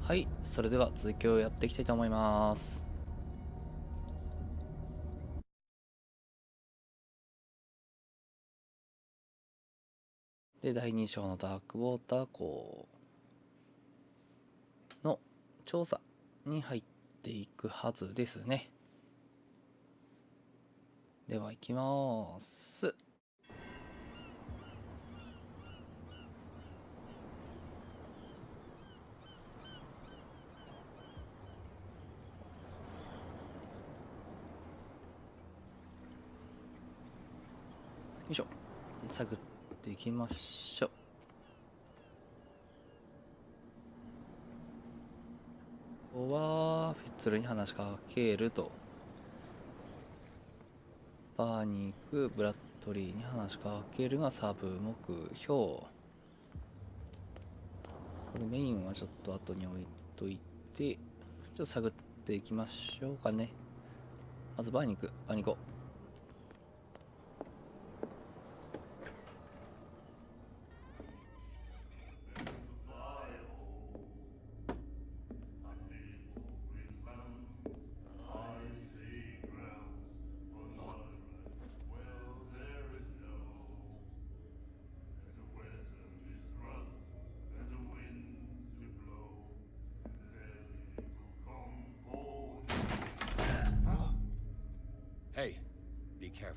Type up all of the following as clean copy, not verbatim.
はい、それでは続きをやっていきたいと思います。で、第2章のダークウォーター港の調査に入っていくはずですね。では行きます。よいしょ、探っていきましょう。ここはフィッツルに話しかけると、バーに行くブラッドリーに話しかけるがサブ目標。メインはちょっと後に置いといて、ちょっと探っていきましょうかね。まずバーに行く。バーに行こう。Hey, be careful.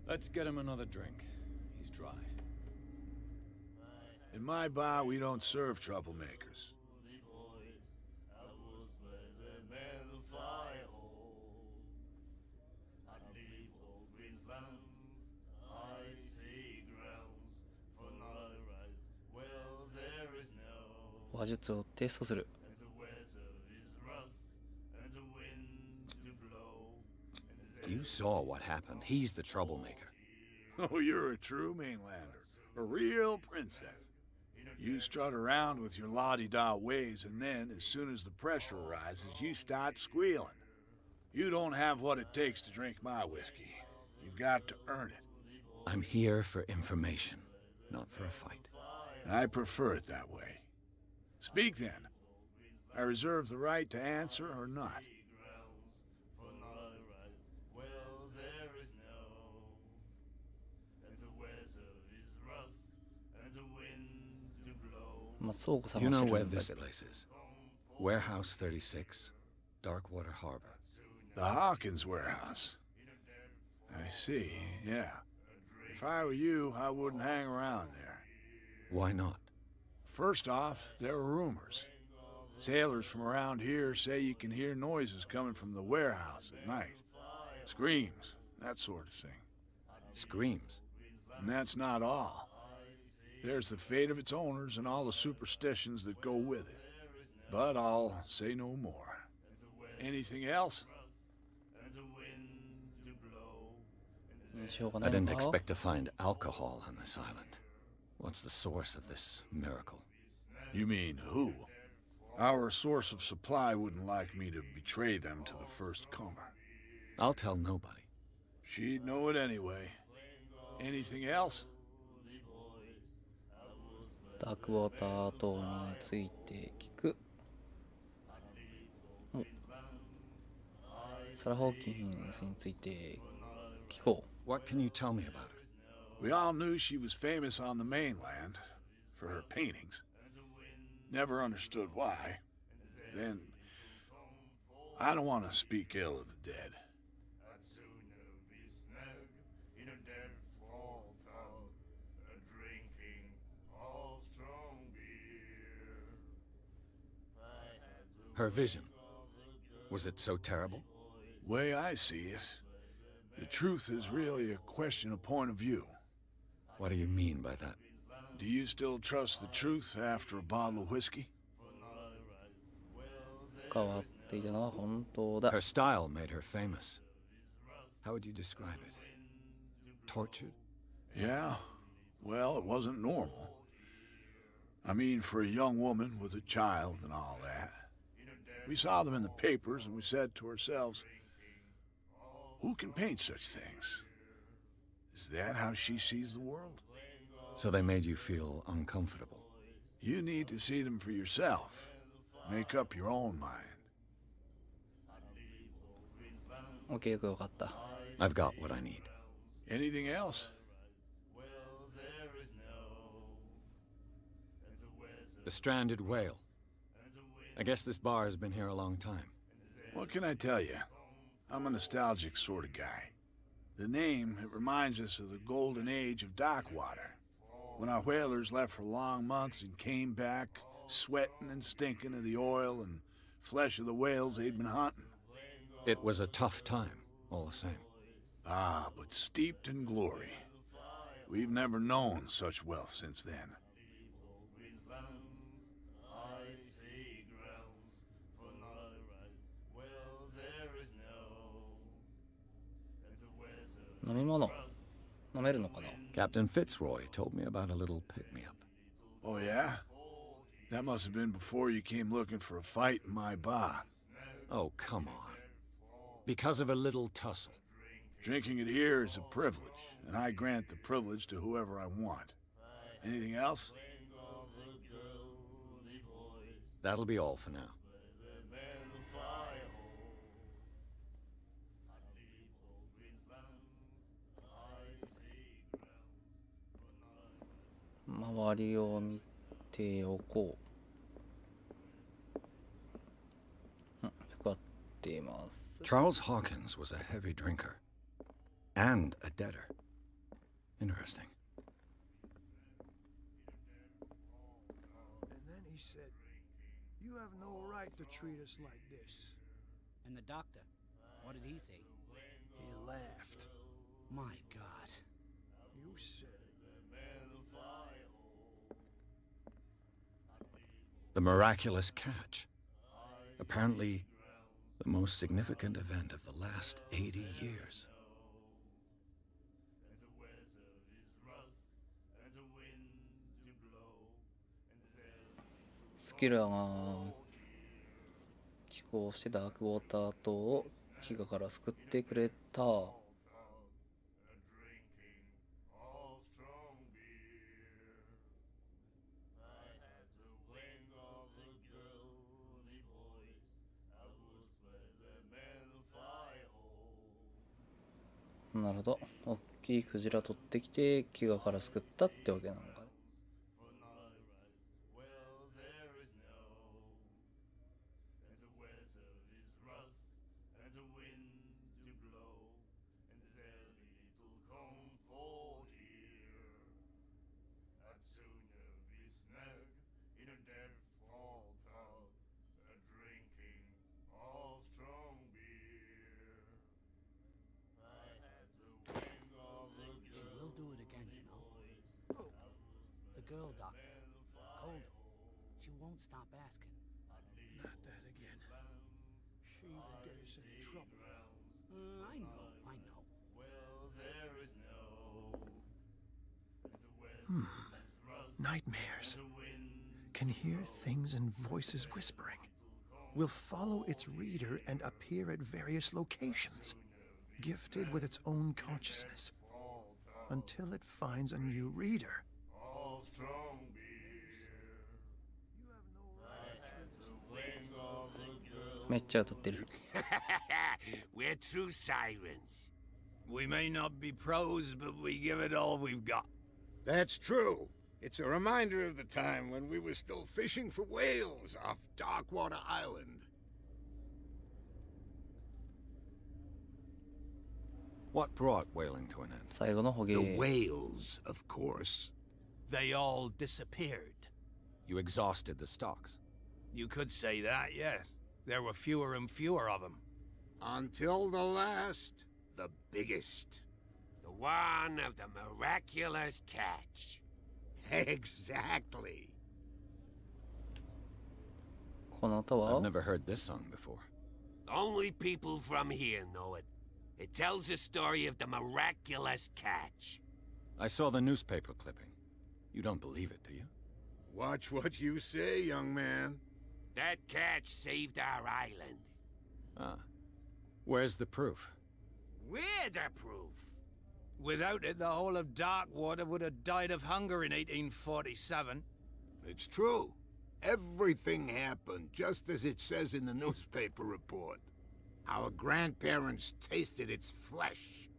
Let's get him another drink. He's dry. In my bar, we don't serve troublemakers.「話術をテストする」。You saw what happened. He's the troublemaker. Oh, you're a true mainlander. A real princess. You strut around with your la-di-da ways, and then, as soon as the pressure arises, you start squealing. You don't have what it takes to drink my whiskey. You've got to earn it. I'm here for information, not for a fight. I prefer it that way. Speak then. I reserve the right to answer or not. まあ倉庫探 You し know て where るんだ this けど。 place is? Warehouse 36, Darkwater Harbor. The Hawkins warehouse. I see, yeah. If I were you, I wouldn't hang around there. Why not? First off, there are rumors. Sailors from around here say you can hear noises coming from the warehouse at night. Screams, that sort of thing. Screams. And that's not all. There's the fate of its owners and all the superstitions that go with it. But I'll say no more. Anything else? しょうが I ないの didn't か。 expect to find alcohol on this island. What's the source of this miracle? You mean who? Our source of supply wouldn't like me to betray them to the first comer. I'll tell nobody. She'd know it anyway. Anything else? ダークウォーター等について聞く。サラ・ホーキンスについて聞こう。 What can you tell me about her? We all knew she was famous on the mainland for her paintings. Never understood why. Then, I don't want to speak ill of the dead. Her vision. Was it so terrible? Way I see it, the truth is really a question of point of view. What do you mean by that? Do you still trust the truth after a bottle of whiskey? 変わっていたのは本当だ。 Her style made her famous. How would you describe it? Tortured? Yeah, well, it wasn't normal. I mean, for a young woman with a child and all that. We saw them in the papers and we said to ourselves, who can paint such things? Is that how she sees the world? So they made you feel uncomfortable. You need to see them for yourself. Make up your own mind. OK よくわかった。 I've got what I need. Anything else? The stranded whale. I guess this bar has been here a long time. What can I tell you? I'm a nostalgic sort of guy. The name, it reminds us of the golden age of dock water, when our whalers left for long months and came back sweating and stinking of the oil and flesh of the whales they'd been hunting. It was a tough time, all the same. Ah, but steeped in glory. We've never known such wealth since then. Captain Fitzroy told me about a little pick-me-up. Oh, yeah? That must have been before you came looking for a fight in my bar. Oh, come on. Because of a little tussle. Drinking it here is a privilege, and I grant the privilege to whoever I want. Anything else? That'll be all for now. Charles Hawkins was a heavy drinker. And a debtor. Interesting. And then he said, "You have no right to treat us like this." And the doctor, what did he say? He laughed. My God. You said it. The miraculous catch. Apparently, the most significant event of the last 80 years. Skillerが寄港してダークウォーター島を飢餓から救ってくれた。なるほど。大きいクジラ取ってきて飢餓から救ったってわけなのか。Girl doctor, cold. She won't stop asking. Not that again. She will get us into trouble. I know. Nightmares. Can hear things and voices whispering. Will follow its reader and appear at various locations, gifted with its own consciousness, until it finds a new reader. We're true sirens. We may not be pros, but we give it all we've got. That's true. It's a reminder of the time when we were still fishing for whales off Darkwater Island. What brought whaling to an end? 最後の捕鯨。 The whales, of course. They all disappeared. You exhausted the stocks. You could say that, yes. There were fewer and fewer of them. Until the last, the biggest. The one of the miraculous catch. Exactly. この歌は I've never heard this song before. Only people from here know it. It tells the story of the miraculous catch. I saw the newspaper clipping. You don't believe it, do you? Watch what you say, young man. That catch saved our island. Ah. Where's the proof? We're the proof. Without it, the whole of Darkwater would have died of hunger in 1847. It's true. Everything happened just as it says in the newspaper report. Our grandparents tasted its flesh.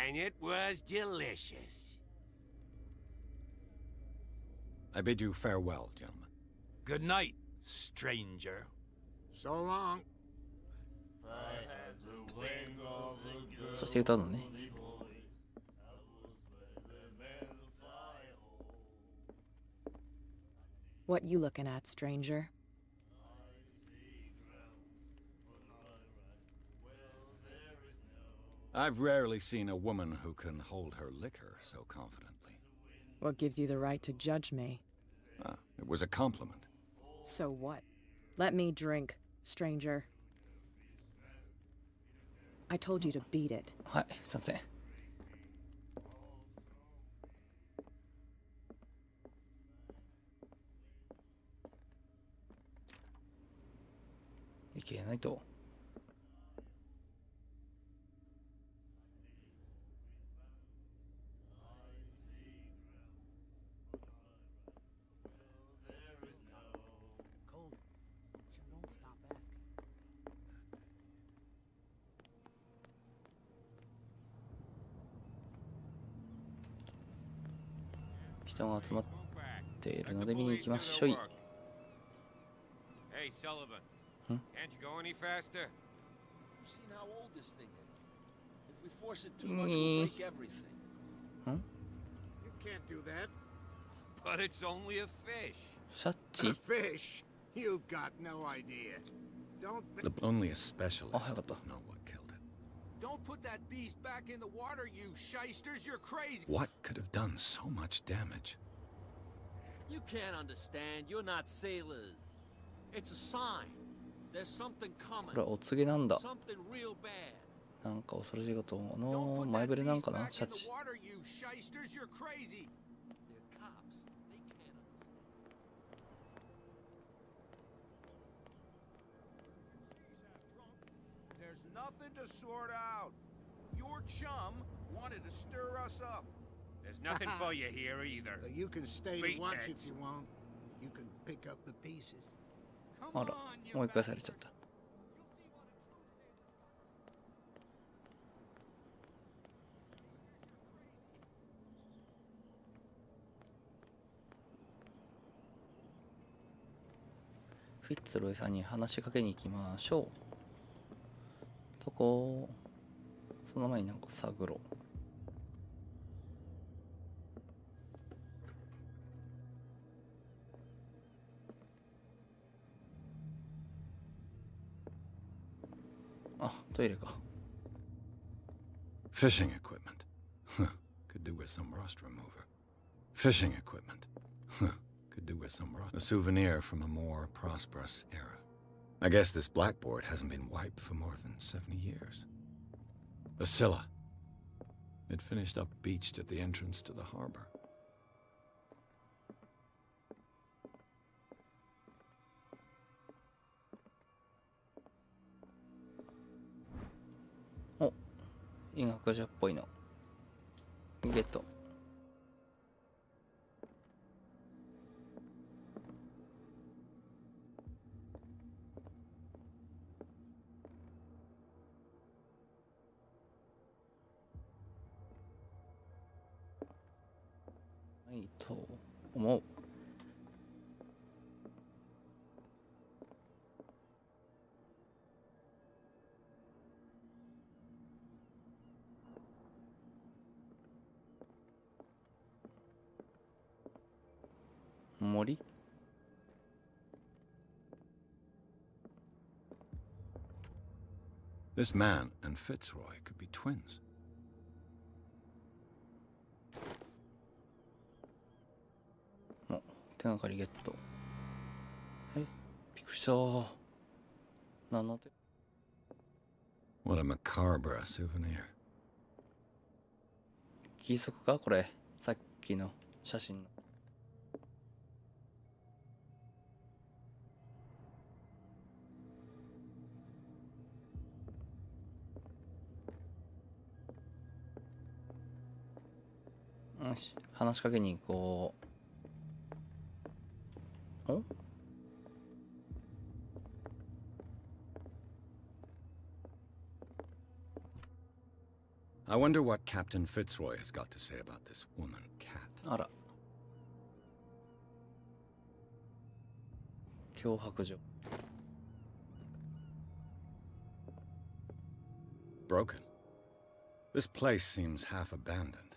And it was delicious. I bid you farewell, gentlemen. Good night, stranger. So long. そして歌うのね。What you looking at, stranger? I've rarely seen a woman who can hold her liquor so confidently. What gives you the right to judge me? Ah, it was a compliment. So what? Let me drink, stranger. I told you to beat it. はい、すいません。いけないと。Cold. She won't stop asking. 人が集まっているので見に行きましょい。 Hey, Sullivan. Hmm? Can't you go any faster? You've seen how old this thing is. If we force it too much, we'll break everything. You can't do that. But it's only a fish. シャッチ Fish? You've got no idea. Don't. Only a specialist Oh, would know what killed it. Don't put that beast back in the water, you shysters. You're crazy. What could have done so much damage? You can't understand. You're not sailors. It's a sign. There's something こ coming. れはお告げなんだ。 Something real bad. なんか恐ろしいことの Don't put 前 that 触れなん beast かな back シャ in the チ。 water, you shysters. You're crazy. They're cops. They can't understand. There's nothing to sort out. Your chum wanted to stir us up. There's nothing for you here either. You can stay to Beat watch it. if you want. You can pick up the pieces. あら、もう一回されちゃった。フィッツロイさんに話しかけに行きましょう。どこ？その前になんか探ろう。あ、トイレか。 Fishing equipment. Could do with some rust remover. Fishing equipment. Could do with some rust. A souvenir from a more prosperous era. I guess this blackboard hasn't been wiped for more than 70 years. The Scylla. It finished up beached at the entrance to the harbor. Oh, 医学者っぽいの。ゲット。はいと思う。森 This man and Fitzroy could be twins. お、手がかりゲット。え、びっくりした。なんの手 What a macabre souvenir. 義足かこれ。さっきの写真の。よし、話しかけに行こう。おI wonder what Captain Fitzroy has got to say about this woman cat. あら。脅迫状。Broken. This place seems half abandoned.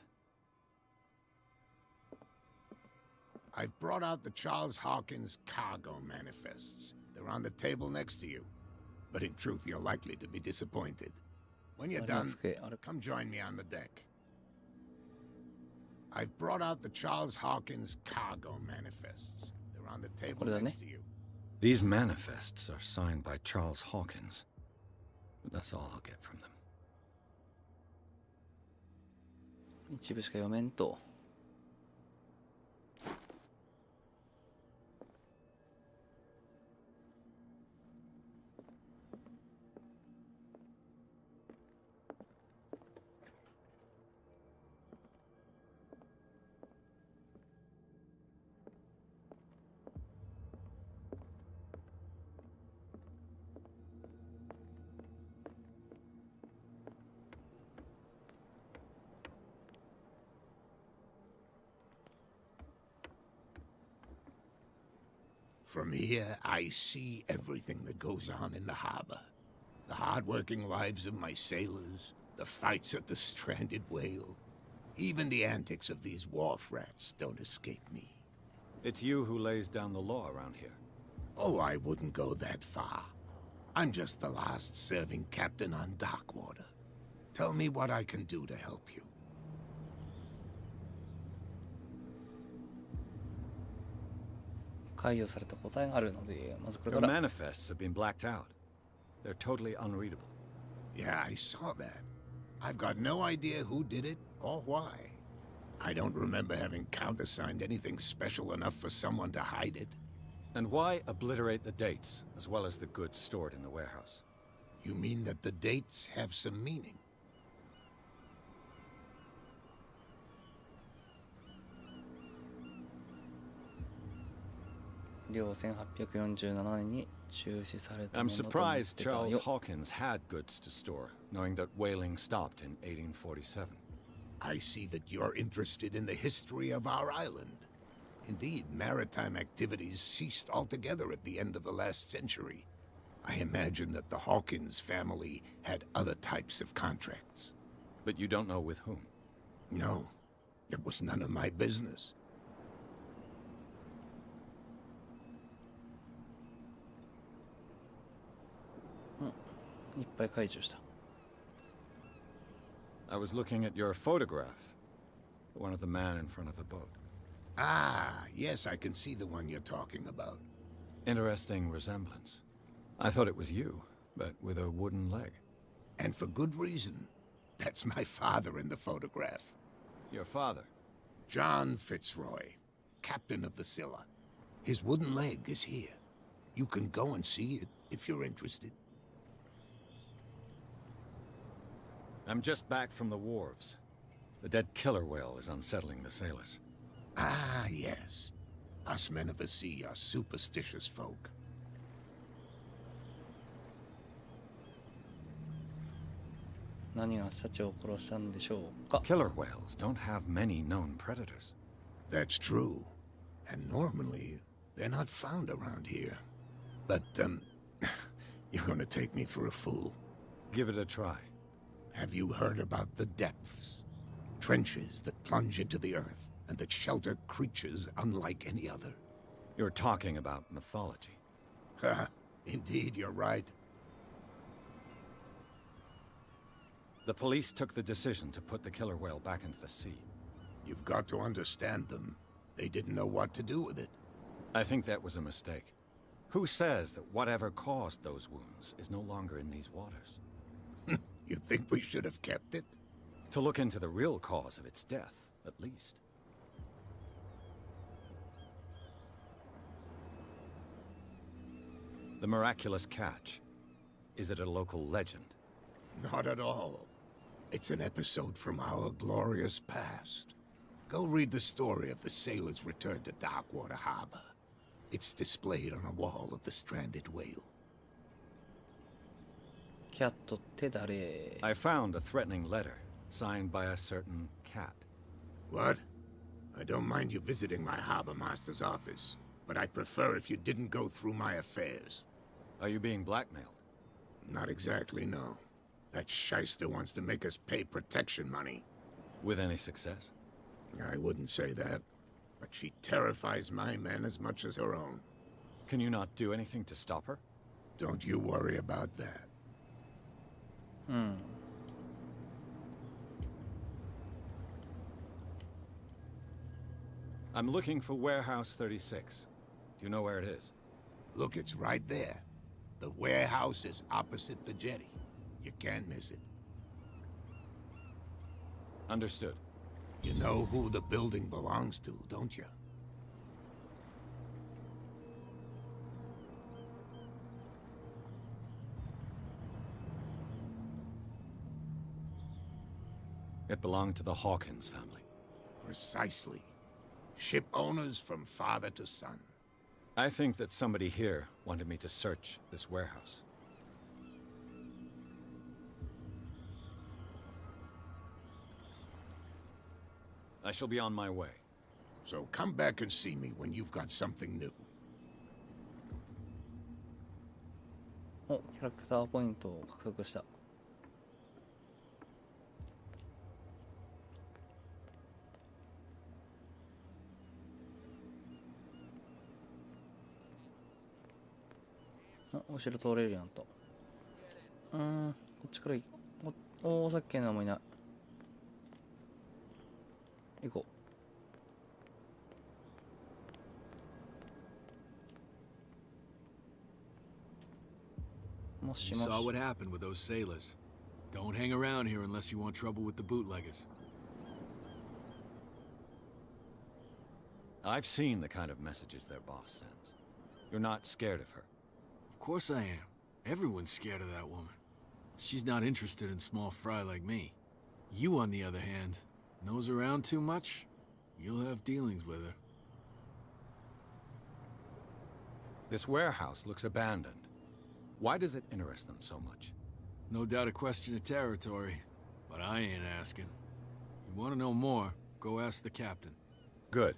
I've brought out the Charles Hawkins cargo manifests. They're on the table next to you. But in truth, you're likely to be disappointed. When you're done, come join me on the deck. I've brought out the Charles Hawkins cargo manifests. They're on the table next to you. These manifests are signed by Charles Hawkins. But that's all I'll get from them. 一部しか読めんと。From here, I see everything that goes on in the harbor. The hard-working lives of my sailors, the fights at the stranded whale. Even the antics of these wharf rats don't escape me. It's you who lays down the law around here. Oh, I wouldn't go that far. I'm just the last serving captain on Darkwater. Tell me what I can do to help you. 解除された答えがあるので、まずこれ Your から。 manifests have been blacked out. They're totally unreadable. Yeah, I saw that. I've got no idea who did it or why. I don't remember having countersigned anything special enough for someone to hide it. And why obliterate the dates, as well as the goods stored in the warehouse? You mean that the dates have some meaning? 両1847年に中止された I'm ものと思っ surprised てた Charles よ。 Hawkins had goods to store, knowing that whaling stopped in 1847. I see that you're interested in the history of our island. Indeed, maritime activities ceased altogether at the end of the last century. I imagine that the Hawkins family had other types of contracts. But you don't know with whom. No, it was none of my business. いっぱい解除した。 I was looking at your photograph. One of the man in front of the boat. Ah, yes, I can see the one you're talking about. Interesting resemblance. I thought it was you, but with a wooden leg. And for good reason. That's my father in the photograph. Your father? John Fitzroy, captain of the Scylla. His wooden leg is here. You can go and see it if you're interested. I'm just back from the wharves. The dead killer whale is unsettling the sailors. Ah, yes. Us men of the sea are superstitious folk. 何が社長を殺したんでしょうか。 Killer whales don't have many known predators. That's true. And normally, they're not found around here. But, you're gonna take me for a fool. Give it a try. Have you heard about the depths? Trenches that plunge into the earth and that shelter creatures unlike any other. You're talking about mythology. Ha! Indeed, you're right. The police took the decision to put the killer whale back into the sea. You've got to understand them. They didn't know what to do with it. I think that was a mistake. Who says that whatever caused those wounds is no longer in these waters? You think we should have kept it? To look into the real cause of its death, at least. The miraculous catch. Is it a local legend? Not at all. It's an episode from our glorious past. Go read the story of the sailor's return to Darkwater Harbor. It's displayed on a wall of the stranded whale. キャットって誰？ I found a threatening letter signed by a certain cat. What? I don't mind you visiting my harbor master's office, but I'd prefer if you didn't go through my affairs. Are you being blackmailed? Not exactly, no. That shyster wants to make us pay protection money. With any success? I wouldn't say that, but she terrifies my men as much as her own. Can you not do anything to stop her? Don't you worry about that. I'm looking for Warehouse 36. Do you know where it is? Look, it's right there. The warehouse is opposite the jetty. You can't miss it. Understood. You know who the building belongs to, don't you? It belonged to the Hawkins family. Precisely. Ship owners from father to son. I think that somebody here wanted me to search this warehouse. I shall be on my way. So come back and see me when you've got something new. お、キャラクターポイントを獲得した。あ、後ろ通れるようになった。こっちからさっきのもいない。行こう。もし You もし。 saw what happened with those sailors. Don't hang around here unless you want trouble with the bootleggers. I've seen the kind of messages their boss sends. You're not scared of her. Of course I am. Everyone's scared of that woman. She's not interested in small fry like me. You, on the other hand, nose around too much, you'll have dealings with her. This warehouse looks abandoned. Why does it interest them so much? No doubt a question of territory, but I ain't asking. You want to know more, go ask the captain. Good.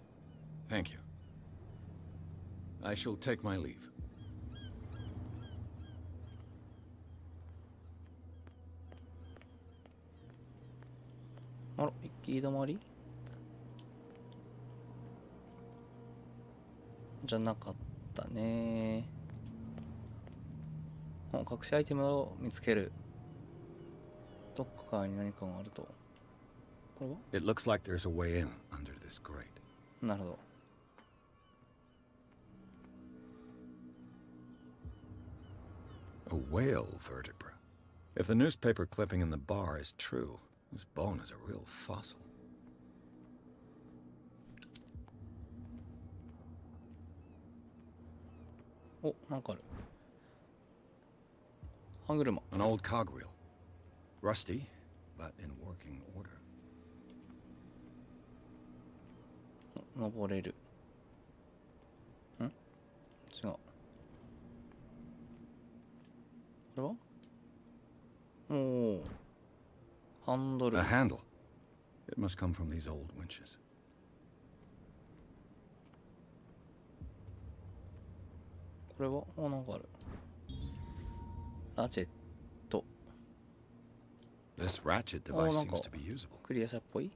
Thank you. I shall take my leave. あら、行き止まりじゃなかったね。隠しアイテムを見つける。どっかに何かがあると。これは It looks like there's a way in under this grate. なるほど。A whale vertebra. If the newspaper clipping in the bar is true, this bone is a real fossil. お、なんかある。歯車。An old cogwheel. Rusty, but in working order. 登れる。ん？違う。これは？おお。ハンドル。 A handle. It must come from these old winches. これはなんかある。ラチェット。 This ratchet なん device か seems to be usable. クリア車っぽい。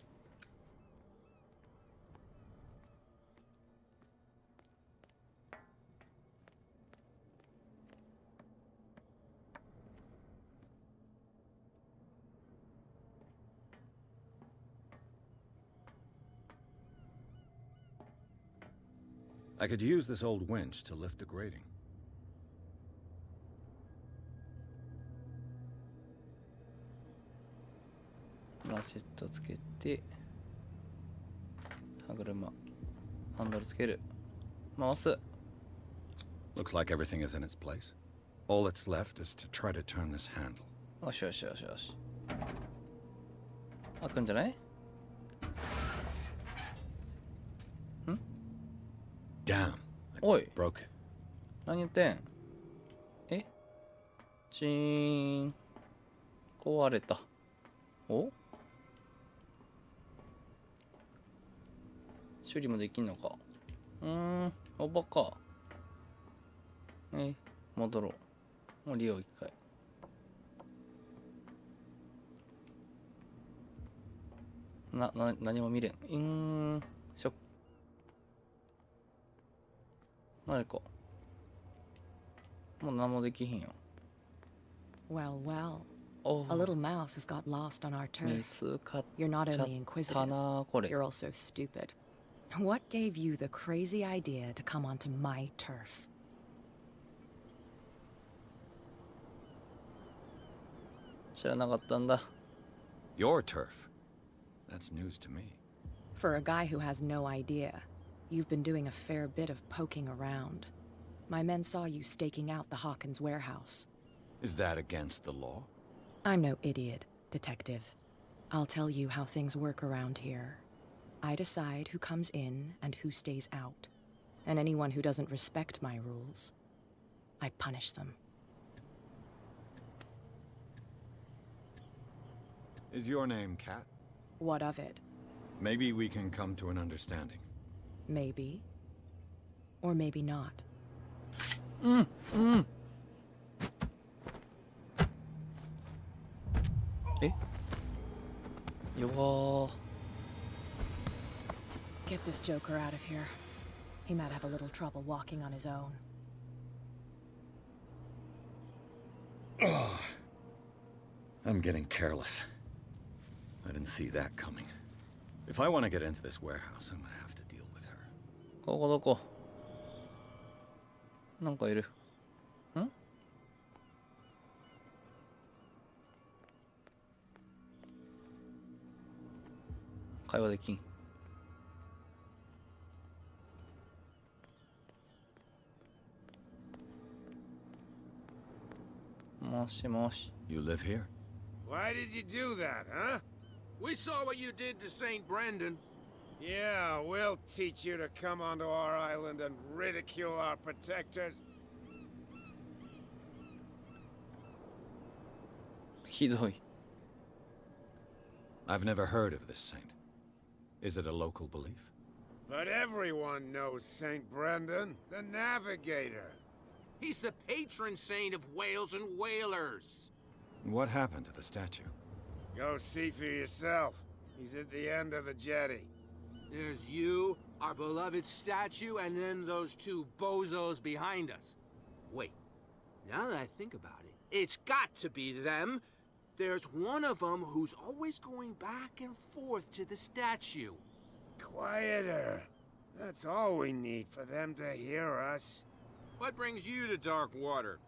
I could use this old winch to lift the grating. ラチェットつけて、歯車、ハンドルつける。回す。Looks like everything is in its place. All that's left is to try to turn this handle. よしよしよしよし。開くんじゃない？ Damn. おい Broke it. 何言ってん。え、チーン、壊れた。お、修理もできんのか。おばか。戻ろう。もう利用一回。何も見れん。マジか。もう何もできひんよ。Well, well. お A little mouse has got lost on our 見 turf. つかっ You're not ちゃ only った inquisitive, なこれ。 you're also stupid. What gave you the crazy idea to come onto my turf? 知らなかったんだ。 Your turf. That's news to me. For a guy who has no idea, you've been doing a fair bit of poking around. My men saw you staking out the Hawkins warehouse. Is that against the law? I'm no idiot, detective. I'll tell you how things work around here. I decide who comes in and who stays out. And anyone who doesn't respect my rules, I punish them. Is your name Kat? What of it? Maybe we can come to an understanding. Maybe. Or maybe not. え、弱ー。 Get this joker out of here. He might have a little trouble walking on his own. I'm getting careless. I didn't see that coming. If I want to get into this warehouse, I'm gonna have to deal with her. ここどこ。なんかいる。ん？会話できん。もしもし。 You live here? Why did you do that, huh? We saw what you did to St. Brendan. Yeah, we'll teach you to come onto our island and ridicule our protectors. ひどい。 I've never heard of this saint. Is it a local belief? But everyone knows St. Brendan, the navigator. He's the patron saint of whales and whalers. What happened to the statue? Go see for yourself. He's at the end of the jetty. There's you, our beloved statue, and then those two bozos behind us. Wait, now that I think about it, it's got to be them. There's one of them who's always going back and forth to the statue. Quieter. That's all we need for them to hear us. What brings you to dark water?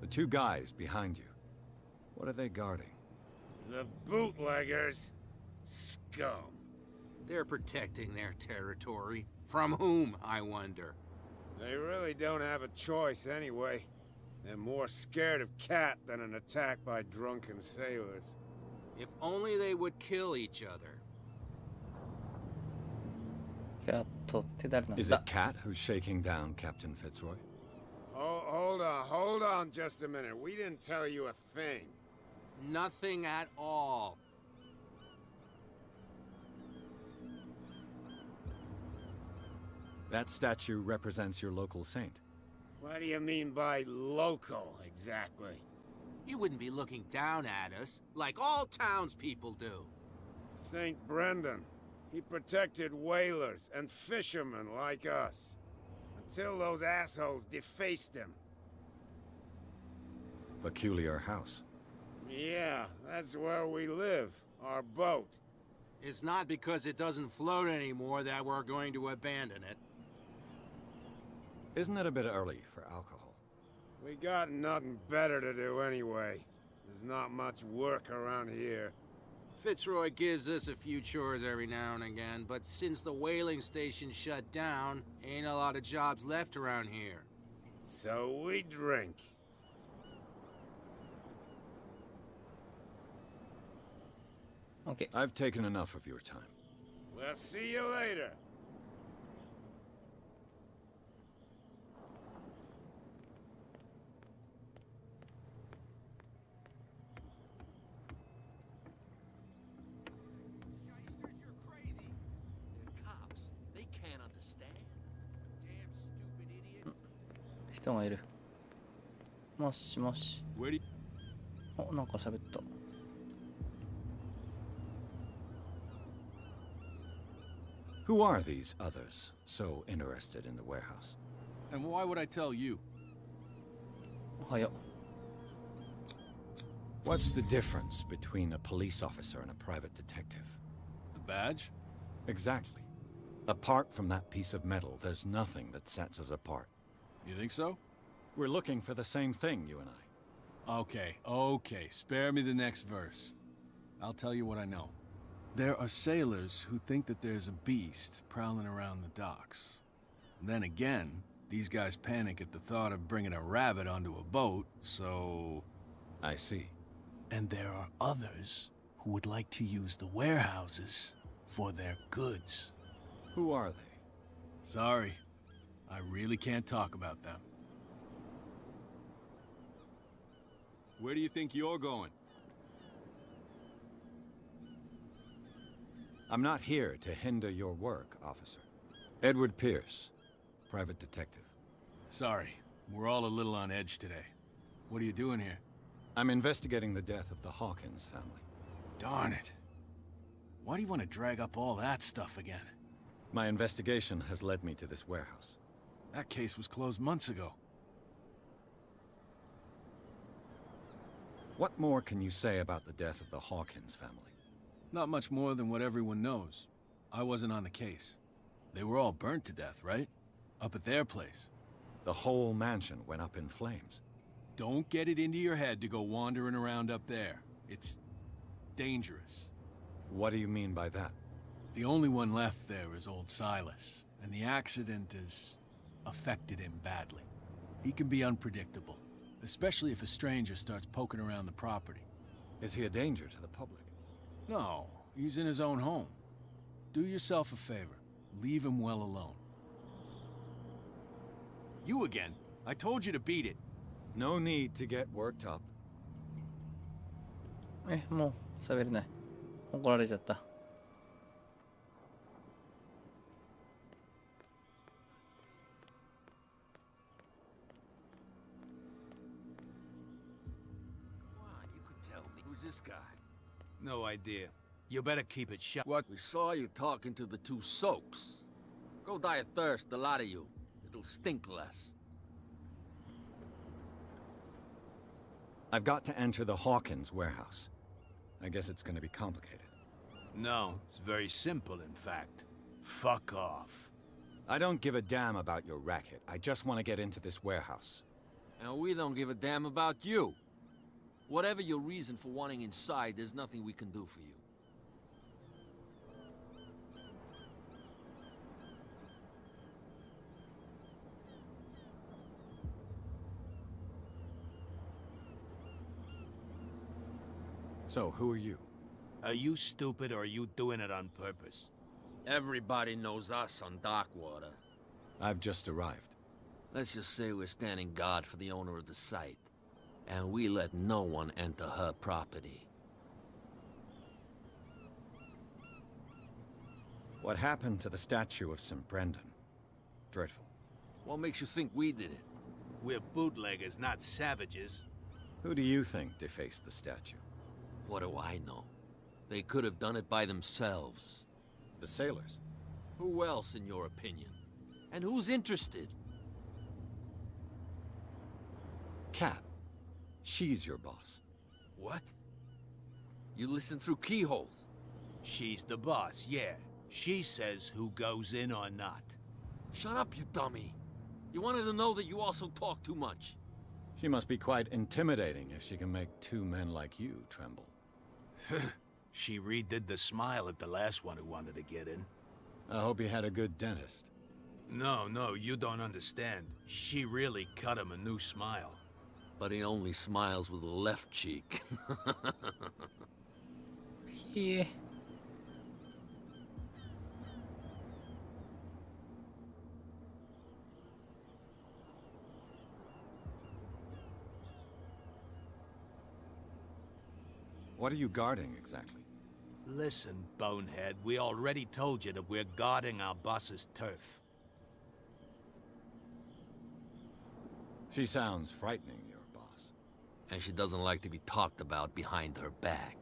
The two guys behind you. What are they guarding? The bootleggers. Scum. They're protecting their territory. From whom, I wonder? They really don't have a choice anyway. They're more scared of Cat than an attack by drunken sailors. If only they would kill each other. キャットって誰なん Is だ it Kat who's shaking down Captain Fitzroy? Oh, hold on just a minute. We didn't tell you a thing. Nothing at all. That statue represents your local saint. What do you mean by local, exactly? You wouldn't be looking down at us, like all townspeople do. St. Brendan. He protected whalers and fishermen like us. Until those assholes defaced him. Peculiar house. Yeah, that's where we live. Our boat. It's not because it doesn't float anymore that we're going to abandon it. Isn't it a bit early for alcohol? We got nothing better to do anyway. There's not much work around here. Fitzroy gives us a few chores every now and again, but since the whaling station shut down, ain't a lot of jobs left around here. So we drink. OK。 I've taken enough of your time. We'll see you later. Shysters, you're crazy. They're cops. They can't understand. Damn stupid idiots. 人がいる。もしもし。 Where do you... お、なんか喋った。Who are these others so interested in the warehouse? And why would I tell you? おはよ What's the difference between a police officer and a private detective? The badge? Exactly. Apart from that piece of metal, there's nothing that sets us apart. You think so? We're looking for the same thing, you and I. Okay. Spare me the next verse. I'll tell you what I know. There are sailors who think that there's a beast prowling around the docks. Then again, these guys panic at the thought of bringing a rabbit onto a boat, so... I see. And there are others who would like to use the warehouses for their goods. Who are they? Sorry, I really can't talk about them. Where do you think you're going? I'm not here to hinder your work, officer. Edward Pierce, private detective. Sorry, we're all a little on edge today. What are you doing here? I'm investigating the death of the Hawkins family. Darn it. Why do you want to drag up all that stuff again? My investigation has led me to this warehouse. That case was closed months ago. What more can you say about the death of the Hawkins family? Not much more than what everyone knows. I wasn't on the case. They were all burnt to death, right? Up at their place. The whole mansion went up in flames. Don't get it into your head to go wandering around up there. It's dangerous. What do you mean by that? The only one left there is old Silas, and the accident has affected him badly. He can be unpredictable, especially if a stranger starts poking around the property. Is he a danger to the public? No, he's in his own home. Do yourself a favor. Leave him well alone. You again. I told you to beat it. No need to get worked up. もう喋れない。怒られちゃった。You could tell me. Who's this guy? No idea. You better keep it shut. What? We saw you talking to the two soaks. Go die of thirst, the lot of you. It'll stink less. I've got to enter the Hawkins warehouse. I guess it's going to be complicated. No, it's very simple, in fact. Fuck off. I don't give a damn about your racket. I just want to get into this warehouse. And we don't give a damn about you. Whatever your reason for wanting inside, there's nothing we can do for you. So, who are you? Are you stupid or are you doing it on purpose? Everybody knows us on Darkwater. I've just arrived. Let's just say we're standing guard for the owner of the site. And we let no one enter her property. What happened to the statue of St. Brendan? Dreadful. What makes you think we did it? We're bootleggers, not savages. Who do you think defaced the statue? What do I know? They could have done it by themselves. The sailors? Who else, in your opinion? And who's interested? Cat. She's your boss. What? You listen through keyholes? She's the boss, yeah. She says who goes in or not. Shut up, you dummy. You wanted to know that you also talk too much. She must be quite intimidating if she can make two men like you tremble. She redid the smile at the last one who wanted to get in. I hope he had a good dentist. No, you don't understand. She really cut him a new smile. But he only smiles with the left cheek. いえ。What are you guarding exactly? Listen, bonehead, we already told you that we're guarding our boss's turf. She sounds frightening, your boss. And she doesn't like to be talked about behind her back.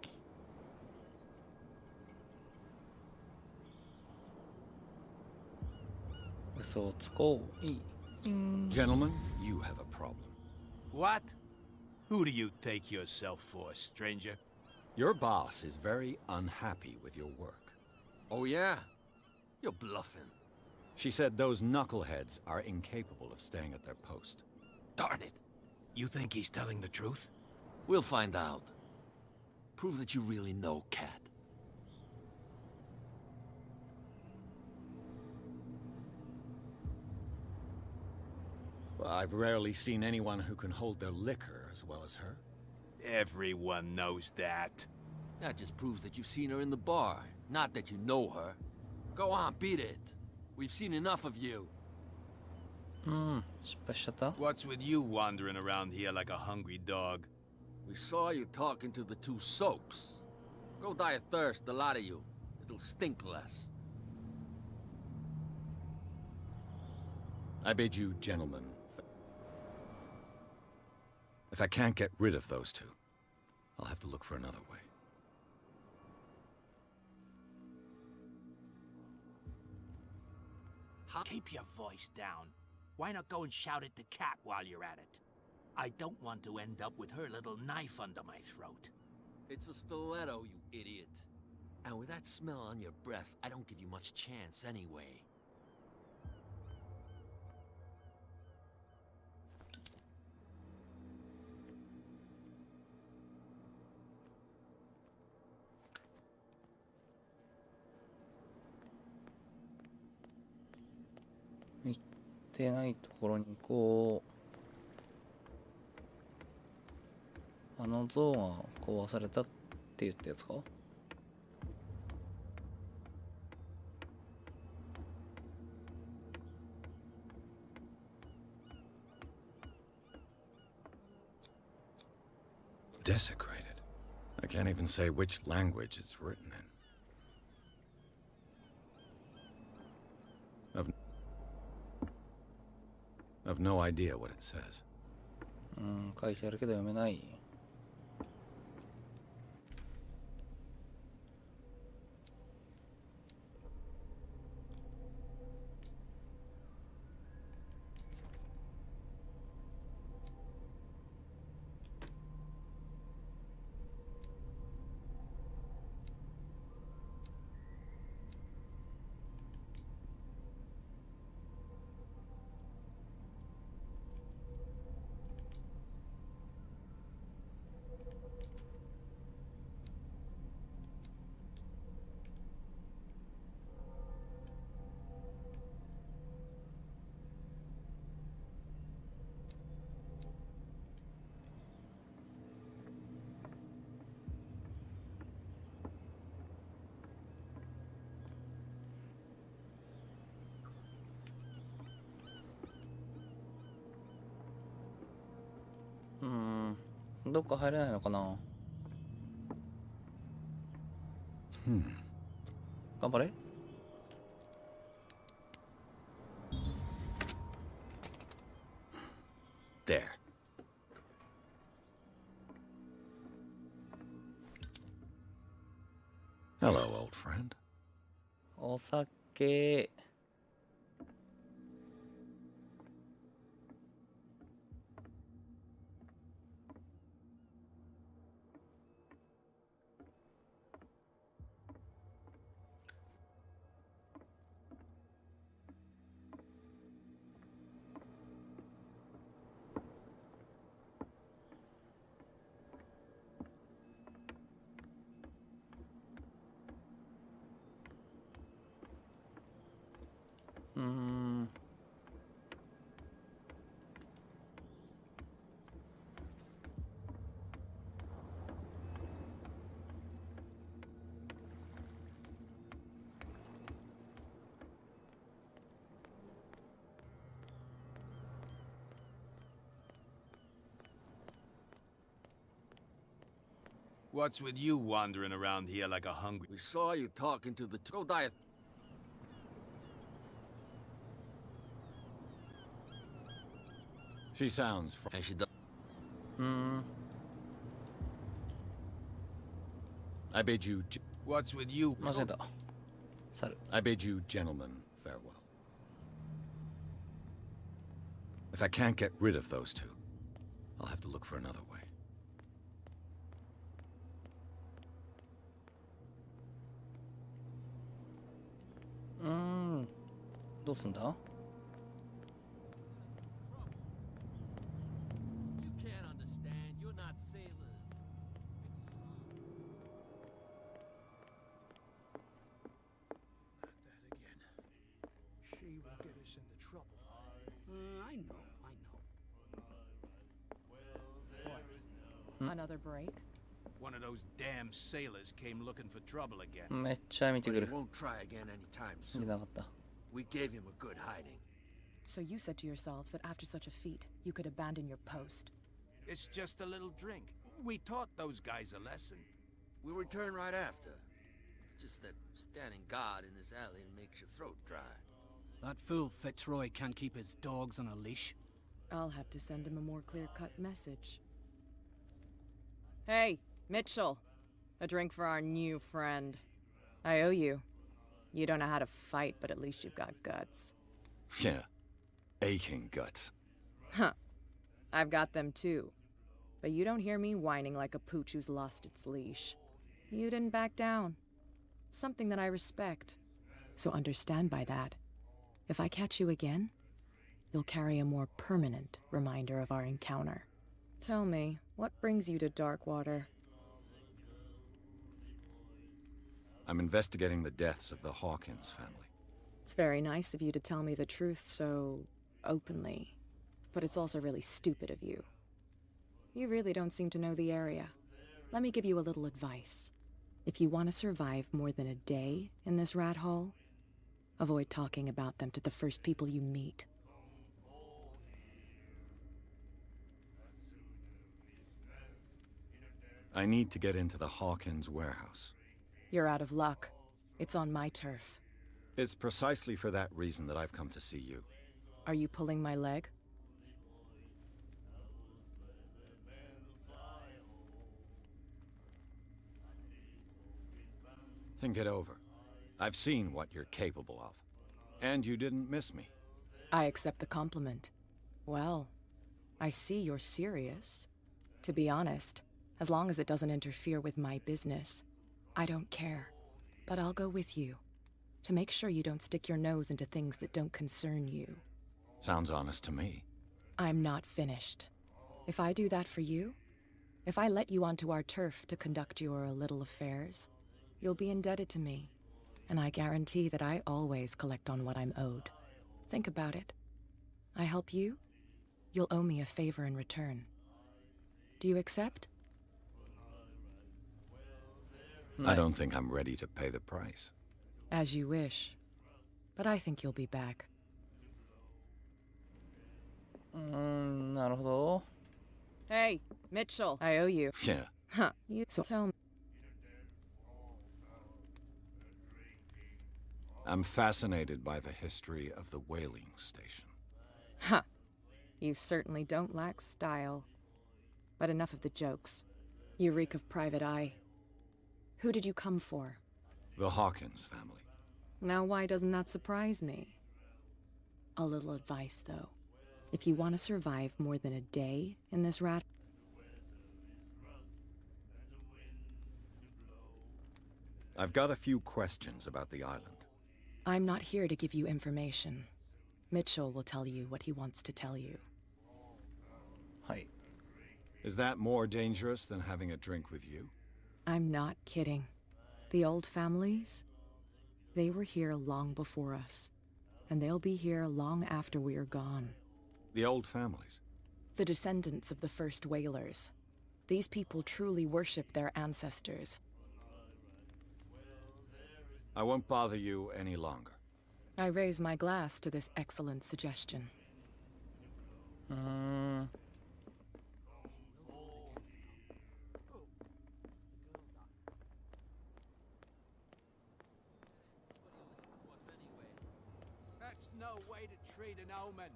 Gentlemen, you have a problem. What? Who do you take yourself for, stranger? Your boss is very unhappy with your work. Oh yeah? You're bluffing. She said those knuckleheads are incapable of staying at their post. Darn it. You think he's telling the truth? We'll find out. Prove that you really know Cat. Well, I've rarely seen anyone who can hold their liquor as well as her. Everyone knows that. That just proves that you've seen her in the bar, not that you know her. Go on, beat it. We've seen enough of you. What's with you wandering around here like a hungry dog? We saw you talking to the two soaks. Go die of thirst, the lot of you. It'll stink less. I bid you, gentlemen. If I can't get rid of those two, I'll have to look for another way. Keep your voice down. Why not go and shout at the cat while you're at it? I don't want to end up with her little knife under my throat. It's a stiletto, you idiot. And with that smell on your breath, I don't give you much chance anyway.行ってないところに行こう。あの像が壊されたって言ったやつか。Desecrated. I can't even say which language it's written in. I've no idea what it says. 書いてあるけど読めない。どっか入れないのかな。頑張れ。There. Hello, old friend. お酒。What's with you wandering around here like a hungry... We saw you talking to the troll diet. She sounds And she does. I bid you... What's with you... 間違えた。猿。 I bid you, gentlemen, farewell. If I can't get rid of those two, I'll have to look for another way. どうすんだ？ I know. Another break? One of those damn sailors came looking for trouble again. めっちゃ見て But く he る。 won't try again anytime 見 soon. なかった。 We gave him a good hiding. So you said to yourselves that after such a feat, you could abandon your post. It's just a little drink. We taught those guys a lesson. We'll return right after. It's just that standing guard in this alley makes your throat dry. That fool Fitzroy can't keep his dogs on a leash. I'll have to send him a more clear-cut message. Hey, Mitchell. A drink for our new friend. I owe you. You don't know how to fight, but at least you've got guts. Yeah. Aching guts. Huh. I've got them too. But you don't hear me whining like a pooch who's lost its leash. You didn't back down. Something that I respect. So understand by that. If I catch you again, you'll carry a more permanent reminder of our encounter. Tell me, what brings you to Darkwater? I'm investigating the deaths of the Hawkins family. It's very nice of you to tell me the truth so openly. But it's also really stupid of you. You really don't seem to know the area. Let me give you a little advice. If you want to survive more than a day in this rat hole, avoid talking about them to the first people you meet. I need to get into the Hawkins warehouse. You're out of luck. It's on my turf. It's precisely for that reason that I've come to see you. Are you pulling my leg? Think it over. I've seen what you're capable of. And you didn't miss me. I accept the compliment. Well, I see you're serious. To be honest, as long as it doesn't interfere with my business, I don't care. But I'll go with you, to make sure you don't stick your nose into things that don't concern you. Sounds honest to me. I'm not finished. If I do that for you, if I let you onto our turf to conduct your little affairs, you'll be indebted to me, and I guarantee that I always collect on what I'm owed. Think about it. I help you, you'll owe me a favor in return. Do you accept? I don't think I'm ready to pay the price. As you wish. But I think you'll be back. なるほど。 Hey, Mitchell, I owe you. Yeah. Huh, you so tell me. I'm fascinated by the history of the whaling station. Huh. You certainly don't lack style. But enough of the jokes. You reek of private eye. Who did you come for? The Hawkins family. Now why doesn't that surprise me? A little advice, though. If you want to survive more than a day in this rat... I've got a few questions about the island. I'm not here to give you information. Mitchell will tell you what he wants to tell you. はい。 Is that more dangerous than having a drink with you? I'm not kidding. The old families, they were here long before us. And they'll be here long after we're gone. The old families? The descendants of the first whalers. These people truly worship their ancestors. I won't bother you any longer. I raise my glass to this excellent suggestion. That's no way to treat an omen.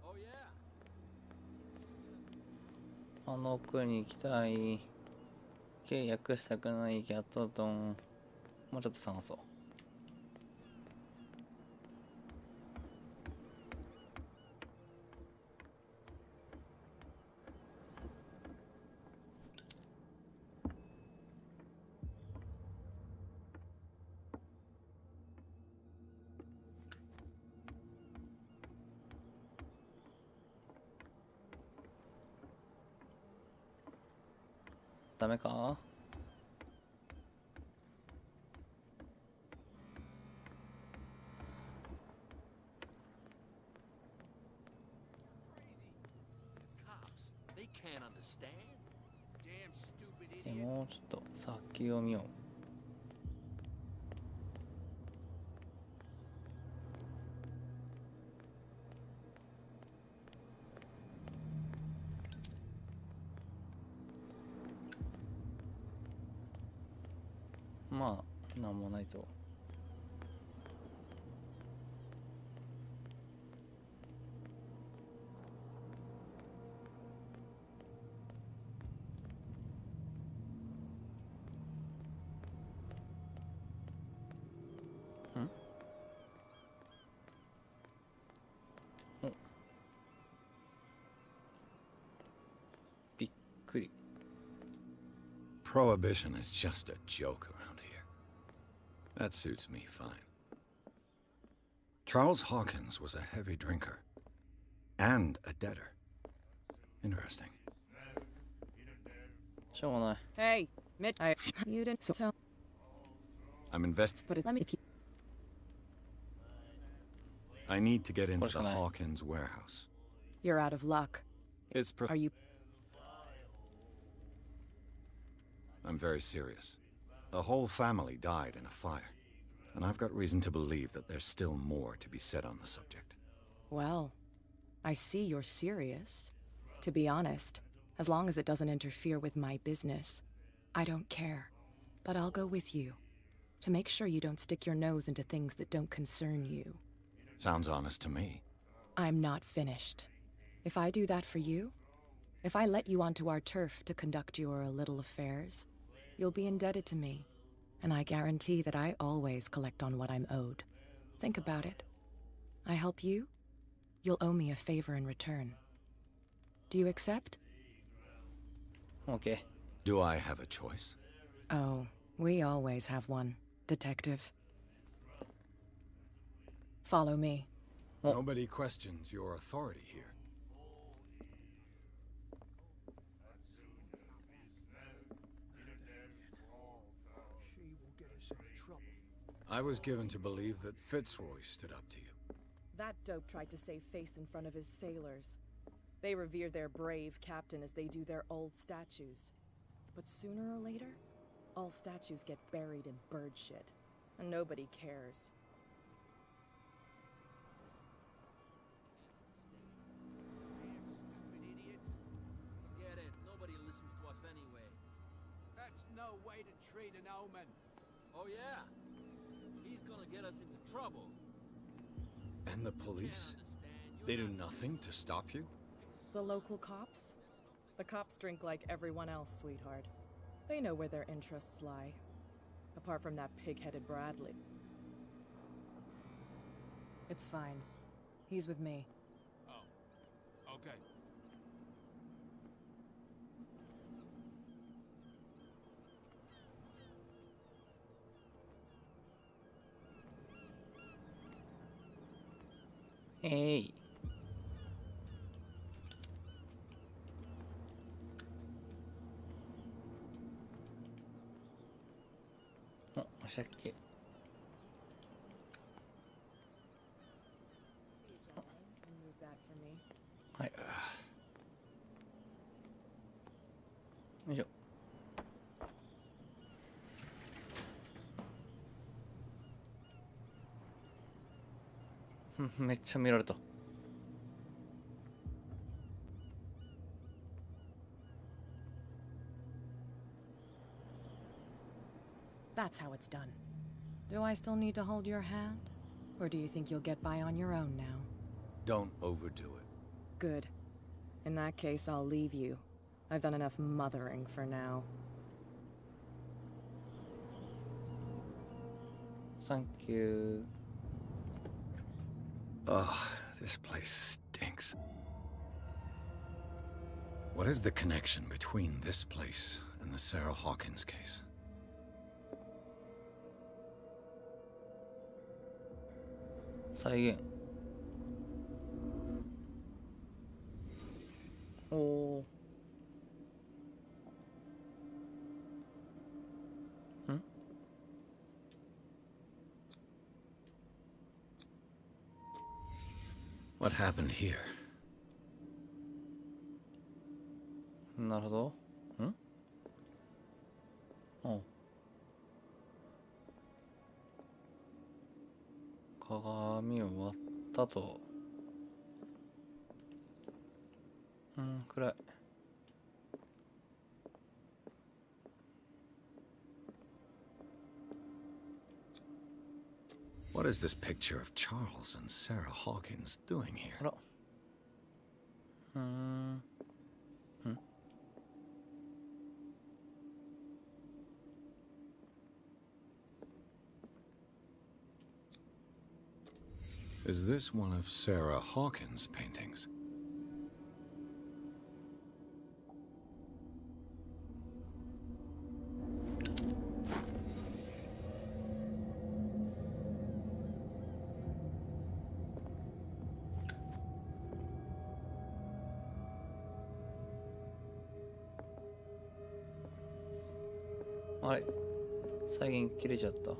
Oh yeah. あの奥に行きたい。契約したくないキャットドン。もうちょっと探そう。ダメか？もうちょっと先を見よう。まあなんもないと。びっくり。Prohibition is just a joke around here. That suits me fine. Charles Hawkins was a heavy drinker and a debtor. Interesting. しょうがない。 Hey, Mitch, you didn't tell. I'm invested. But let me. I need to get into the Hawkins warehouse. You're out of luck. It's Are you? I'm very serious. The whole family died in a fire, and I've got reason to believe that there's still more to be said on the subject. Well, I see you're serious. To be honest, as long as it doesn't interfere with my business, I don't care. But I'll go with you, to make sure you don't stick your nose into things that don't concern you. Sounds honest to me. I'm not finished. If I do that for you, if I let you onto our turf to conduct your little affairs, you'll be indebted to me, and I guarantee that I always collect on what I'm owed. Think about it. I help you, you'll owe me a favor in return. Do you accept? Okay. Do I have a choice? Oh, we always have one, Detective. Follow me. Nobody questions your authority here. I was given to believe that Fitzroy stood up to you. That dope tried to save face in front of his sailors. They revere their brave captain as they do their old statues. But sooner or later, all statues get buried in bird shit, and nobody cares. Stupid idiots. Forget it. Nobody listens to us anyway. That's no way to treat an omen. Oh yeah. He's gonna get us into trouble. And the police? They do nothing to stop you? The local cops? The cops drink like everyone else, sweetheart. They know where their interests lie. Apart from that pig-headed Bradley. It's fine. He's with me. Oh. Okay. Hey. Oh, おしゃっけ。はい。よいしょ。めっちゃ見られた。That's how it's done. Do I still need to hold your hand? Or do you think you'll get by on your own now? Don't overdo it. Good. In that case, I'll leave you. I've done enough mothering for now. Thank you. Ugh, this place stinks. What is the connection between this place and the Sarah Hawkins case? Oh. What happened here? なるほど。おう。鏡を割ったと。暗い。What is this picture of Charles and Sarah Hawkins doing here? あら。Is this one of Sarah Hawkins' paintings? What? あれ、再現切れちゃった。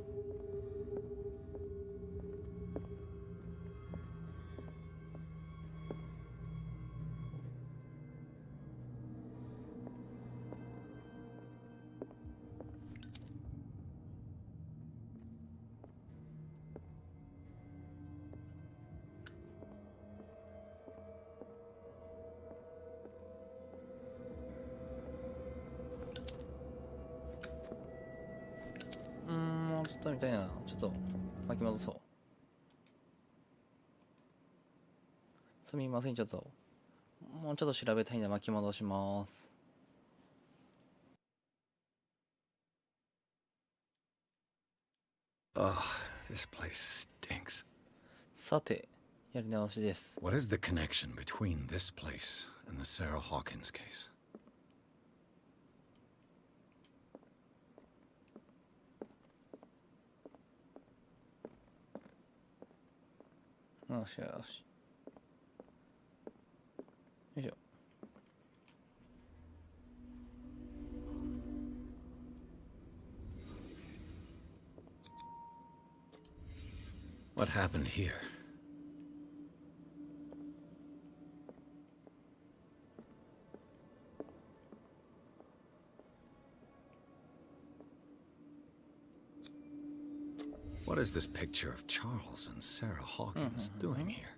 もうちょっとみたいな。ちょっと巻き戻そう。すみません、ちょっともうちょっと調べたいんで巻き戻します。Ugh, this place stinks. さて、やり直しです。What is the connection between this place and the Sarah Hawkins case? よしよし。よいしょ。What happened here? What is this picture of Charles and Sarah Hawkins doing here?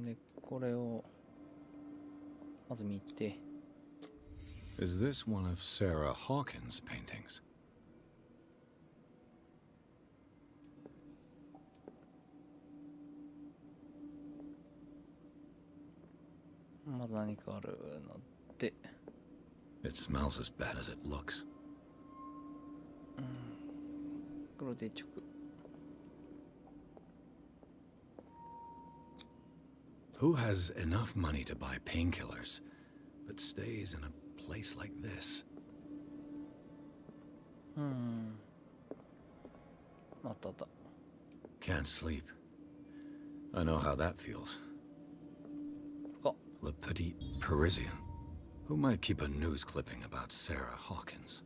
で、これをまず見て。Is this one of Sarah Hawkins' paintings? まず何かあるので。It smells as bad as it looks. 黒で直。Who has enough money to buy painkillers, but stays in a place like this? あったあった。Can't sleep. I know how that feels. Le Petit Parisien. Who might keep a news clipping about Sarah Hawkins?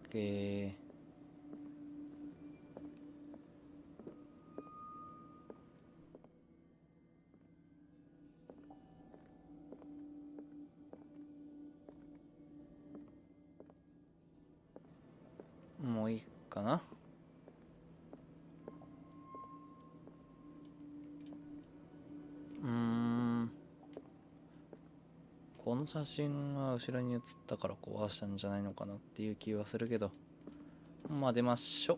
Okay.もういいかな。このの写真は後ろに写ったから壊したんじゃないのかなっていう気はするけど、まあ出ましょう。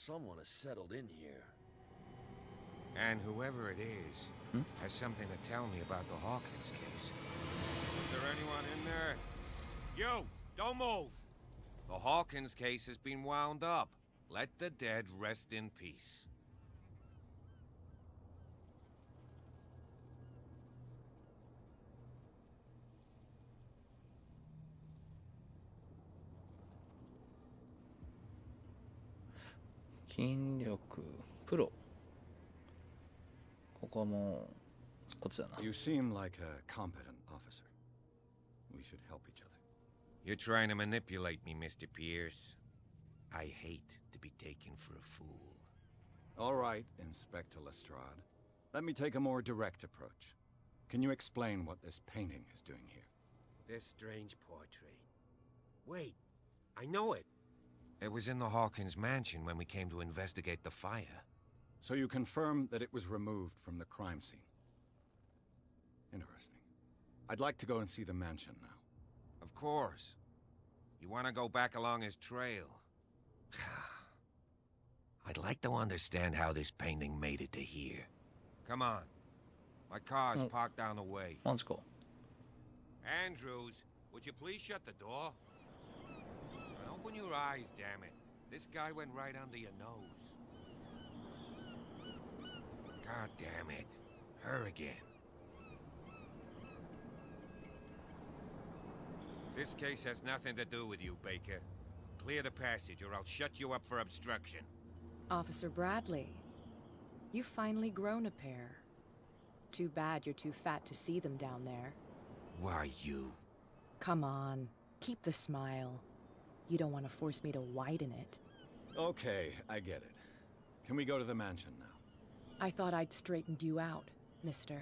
Someone has settled in here. And whoever it is has something to tell me about the Hawkins case. Is there anyone in there? You! Don't move! The Hawkins case has been wound up. Let the dead rest in peace. King 力プロ。ここはもうこっちだな。 You seem like a competent officer. We should help each other. You're trying to manipulate me, Mr. Pierce. I hate to be taken for a fool. All right, Inspector Lestrade. Let me take a more direct approach. Can you explain what this painting is doing here? This strange portrait. Wait, I know it. It was in the Hawkins mansion when we came to investigate the fire. So you confirm that it was removed from the crime scene. Interesting. I'd like to go and see the mansion now. Of course. You want to go back along his trail? I'd like to understand how this painting made it to here. Come on. My car's parked down the way. Let's go. Andrews, would you please shut the door? And open your eyes, damn it. This guy went right under your nose. God damn it. Her again. This case has nothing to do with you, Baker. Clear the passage or I'll shut you up for obstruction. Officer Bradley, you've finally grown a pair. Too bad you're too fat to see them down there. Why, you? Come on, keep the smile. You don't want to force me to widen it. Okay, I get it. Can we go to the mansion now? I thought I'd straightened you out, mister.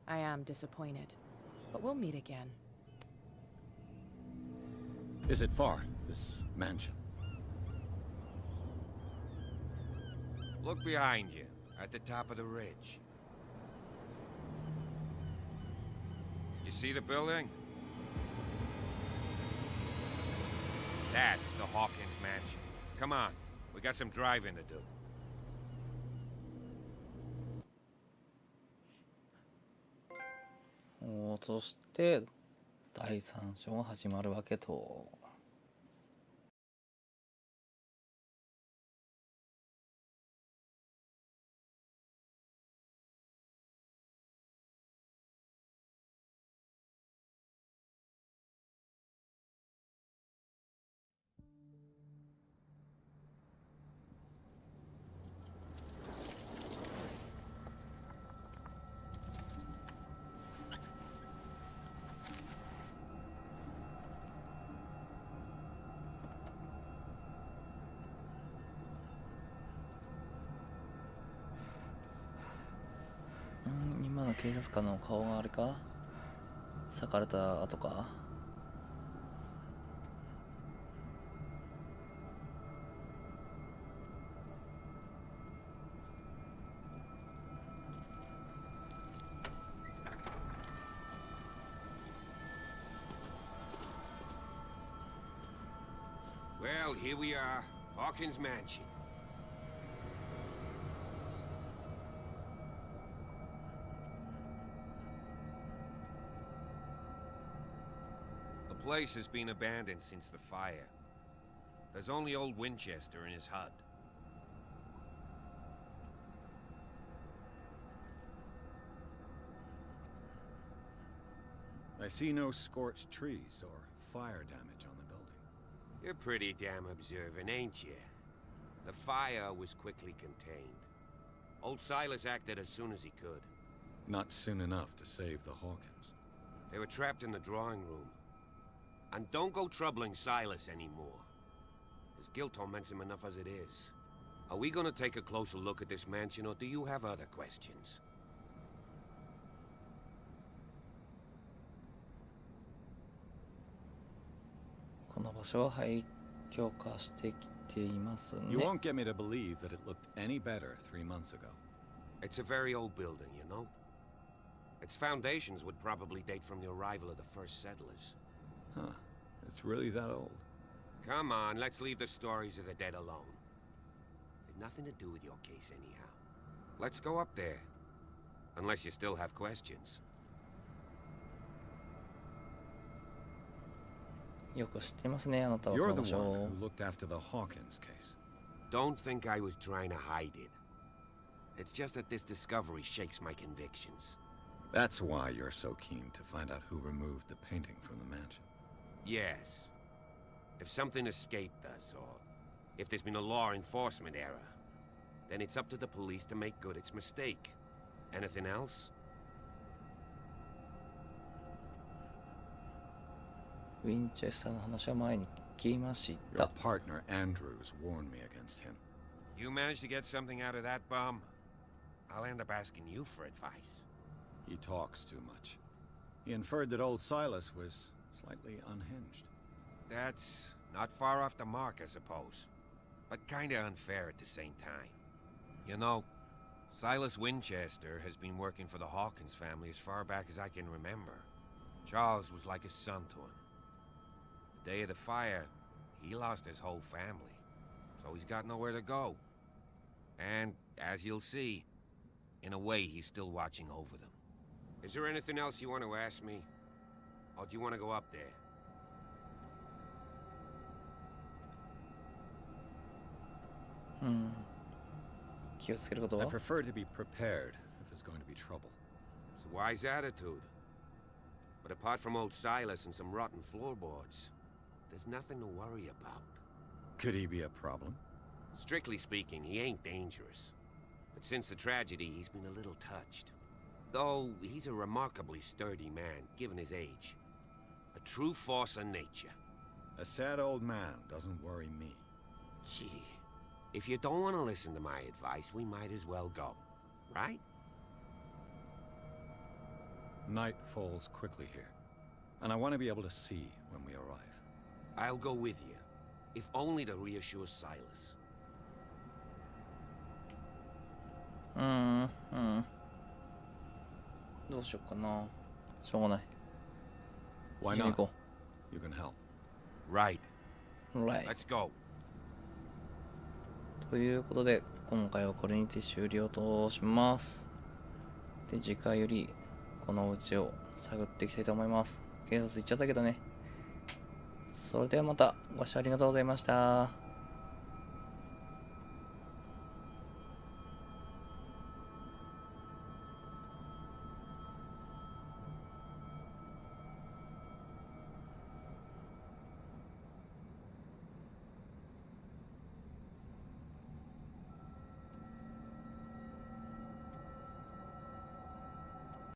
I am disappointed, but we'll meet again. Is it far, this mansion? Look behind you, at the top of the ridge. You see the building? That's the Hawkins mansion. Come on, we got some driving to do. そして第3章が始まるわけと。今の警察官の顔があれか？裂かれた跡か？Well, here we are, Hawkins Mansion. The place has been abandoned since the fire. There's only old Winchester in his hut. I see no scorched trees or fire damage on the building. You're pretty damn observant, ain't you? The fire was quickly contained. Old Silas acted as soon as he could. Not soon enough to save the Hawkins. They were trapped in the drawing room. And don't go troubling Silas anymore. His guilt torments him enough as it is. Are we gonna take a closer look at this mansion, or do you have other questions? この場所は廃墟化してきていますね。 You won't get me to believe that it looked any better 3 months ago. It's a very old building, you know? Its foundations would probably date from the arrival of the first settlers. Huh. It's really that old. Come on, let's leave the stories of the dead alone. They've nothing to do with your case anyhow. Let's go up there. Unless you still have questions. よく知っていますね、あなたはこ You're の場 the 所 one を。 who looked after the Hawkins case. Don't think I was trying to hide it. It's just that this discovery shakes my convictions. That's why you're so keen to find out who removed the painting from the mansion. Yes. If something escaped us, or if there's been a law enforcement error, then it's up to the police to make good its mistake. Anything else? ウィンチェスターの話は前に聞きまし Your た。 partner, Andrews, warned me against him. You managed to get something out of that bum? I'll end up asking you for advice. He talks too much. He inferred that old Silas was slightly unhinged. That's not far off the mark, I suppose. But kinda unfair at the same time. You know, Silas Winchester has been working for the Hawkins family as far back as I can remember. Charles was like a son to him. The day of the fire, he lost his whole family. So he's got nowhere to go. And, as you'll see, in a way he's still watching over them. Is there anything else you want to ask me? Or do you want to go up there? 気をつけること I は prefer to be prepared if there's going to be trouble. It's a wise attitude. But apart from old Silas and some rotten floorboards, there's nothing to worry about. Could he be a problem? Strictly speaking, he ain't dangerous. But since the tragedy, he's been a little touched. Though he's a remarkably sturdy man, given his age. A true force of nature. A sad old man doesn't worry me. Gee, if you don't want to listen to my advice, we might as well go. Right? Night falls quickly here, and I want to be able to see when we arrive. I'll go with you, if only to reassure Silas. どうしようかな。しょうがない。 Why 一緒に not? 行こ You can help. Right. う。Right. Let's go. ということで、今回はこれにて終了とします。で、次回よりこのお家を探っていきたいと思います。警察行っちゃったけどね。それではまたご視聴ありがとうございました。